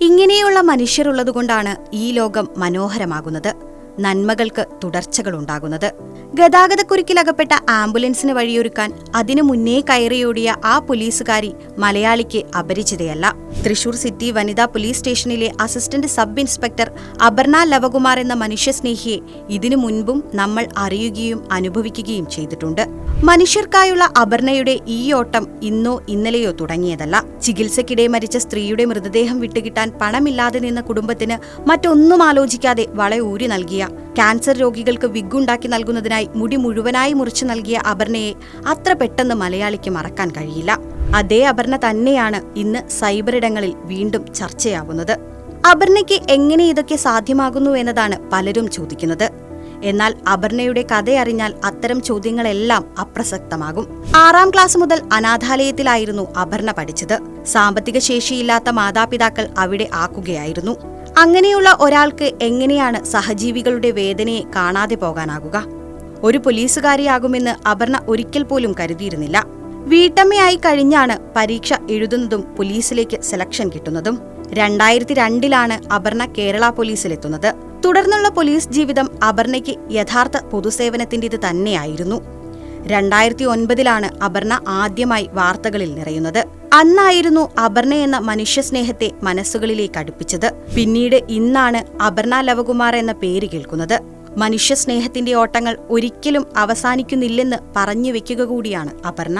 ഇങ്ങനെയുള്ള മനുഷ്യരുള്ളതുകൊണ്ടാണ് ഈ ലോകം മനോഹരമാകുന്നത്, നന്മകൾക്ക് തുടർച്ചകളുണ്ടാകുന്നത്. ഗതാഗതക്കുരുക്കിലകപ്പെട്ട ആംബുലൻസിന് വഴിയൊരുക്കാൻ അതിനു മുന്നേ കയറിയോടിയ ആ പോലീസുകാരി മലയാളിക്ക് അപരിചിതയല്ല. തൃശൂർ സിറ്റി വനിതാ പോലീസ് സ്റ്റേഷനിലെ assistant sub inspector Aparna Lavakumar എന്ന മനുഷ്യസ്നേഹിയെ ഇതിനു മുൻപും നമ്മൾ അറിയുകയും അനുഭവിക്കുകയും ചെയ്തിട്ടുണ്ട്. മനുഷ്യർക്കായുള്ള അപർണയുടെ ഈ ഓട്ടം ഇന്നോ ഇന്നലെയോ തുടങ്ങിയതല്ല. ചികിത്സയ്ക്കിടെ മരിച്ച സ്ത്രീയുടെ മൃതദേഹം വിട്ടുകിട്ടാൻ പണമില്ലാതെ നിന്ന കുടുംബത്തിന് മറ്റൊന്നും ആലോചിക്കാതെ വള ഊരി നൽകിയ, ക്യാൻസർ രോഗികൾക്ക് വിഗുണ്ടാക്കി നൽകുന്നതിനായി മുടി മുഴുവനായി മുറിച്ചു നൽകിയ അപർണയെ അത്ര പെട്ടെന്ന് മലയാളിക്ക് മറക്കാൻ കഴിയില്ല. അതേ അപർണ തന്നെയാണ് ഇന്ന് സൈബറിടങ്ങളിൽ വീണ്ടും ചർച്ചയാവുന്നത്. അപർണയ്ക്ക് എങ്ങനെ ഇതൊക്കെ സാധ്യമാകുന്നു എന്നതാണ് പലരും ചോദിക്കുന്നത്. എന്നാൽ അപർണയുടെ കഥയറിഞ്ഞാൽ അത്തരം ചോദ്യങ്ങളെല്ലാം അപ്രസക്തമാകും. 6ാം ക്ലാസ് മുതൽ അനാഥാലയത്തിലായിരുന്നു അപർണ പഠിച്ചത്. സാമ്പത്തിക ശേഷിയില്ലാത്ത മാതാപിതാക്കൾ അവിടെ ആക്കുകയായിരുന്നു. അങ്ങനെയുള്ള ഒരാൾക്ക് എങ്ങനെയാണ് സഹജീവികളുടെ വേദനയെ കാണാതെ പോകാനാകുക? ഒരു പോലീസുകാരിയാകുമെന്ന് അപർണ ഒരിക്കൽ പോലും കരുതിയിരുന്നില്ല. വീട്ടമ്മയായി കഴിഞ്ഞാണ് പരീക്ഷ എഴുതുന്നതും പോലീസിലേക്ക് സെലക്ഷൻ കിട്ടുന്നതും. 2002 അപർണ കേരള പോലീസിലെത്തുന്നത്. തുടർന്നുള്ള പോലീസ് ജീവിതം അപർണയ്ക്ക് യഥാർത്ഥ പൊതുസേവനത്തിൻ്റെത് തന്നെയായിരുന്നു. 2009 അപർണ ആദ്യമായി വാർത്തകളിൽ നിറയുന്നത്. അന്നായിരുന്നു അപർണ എന്ന മനുഷ്യസ്നേഹത്തെ മനസ്സുകളിലേക്ക് അടുപ്പിച്ചത്. പിന്നീട് ഇന്നാണ് അപർണ ലവകുമാർ എന്ന പേര് കേൾക്കുന്നത്. മനുഷ്യസ്നേഹത്തിന്റെ ഓട്ടങ്ങൾ ഒരിക്കലും അവസാനിക്കുന്നില്ലെന്ന് പറഞ്ഞു വെക്കുക കൂടിയാണ് അപർണ.